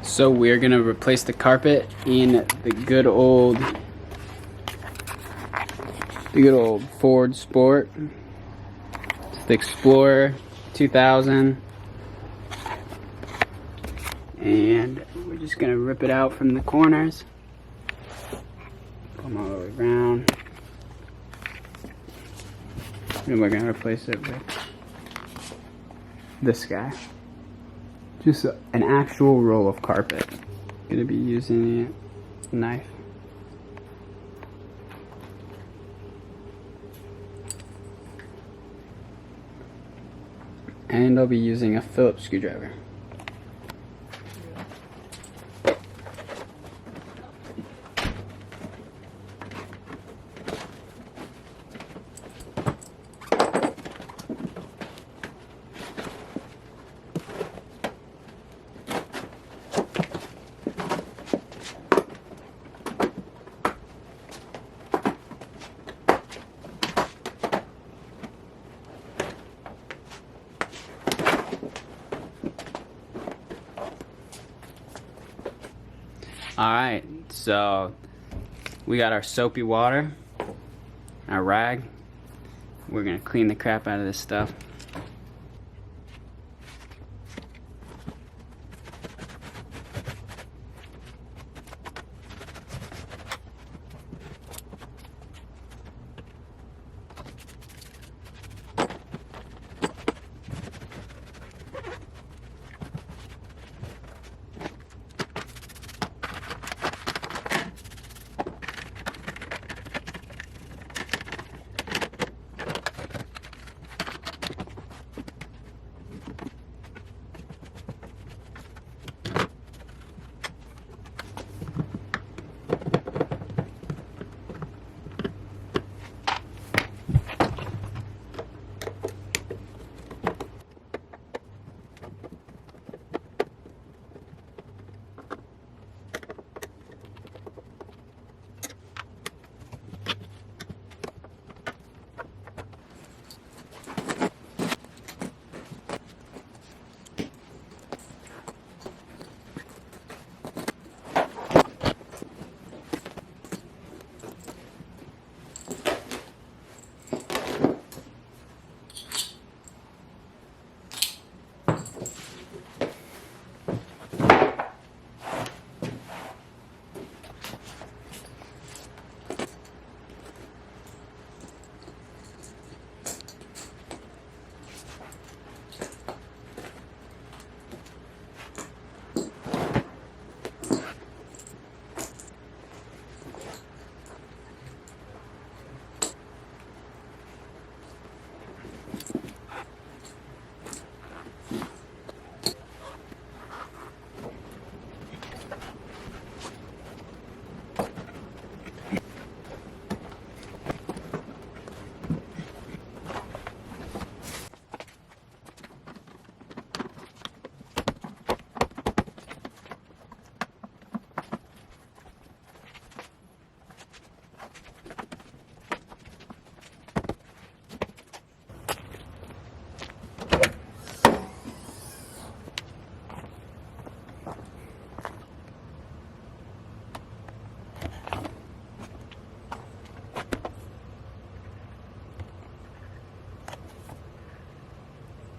So we're gonna replace the carpet in the good old Ford Sport. It's the Explorer 2000. And we're just gonna rip it out from the corners. Come all the way around. And we're gonna replace it with this guy. Just an actual roll of carpet. Gonna be using a knife. And I'll be using a Phillips screwdriver. Alright, so we got our soapy water, our rag. We're gonna clean the crap out of this stuff.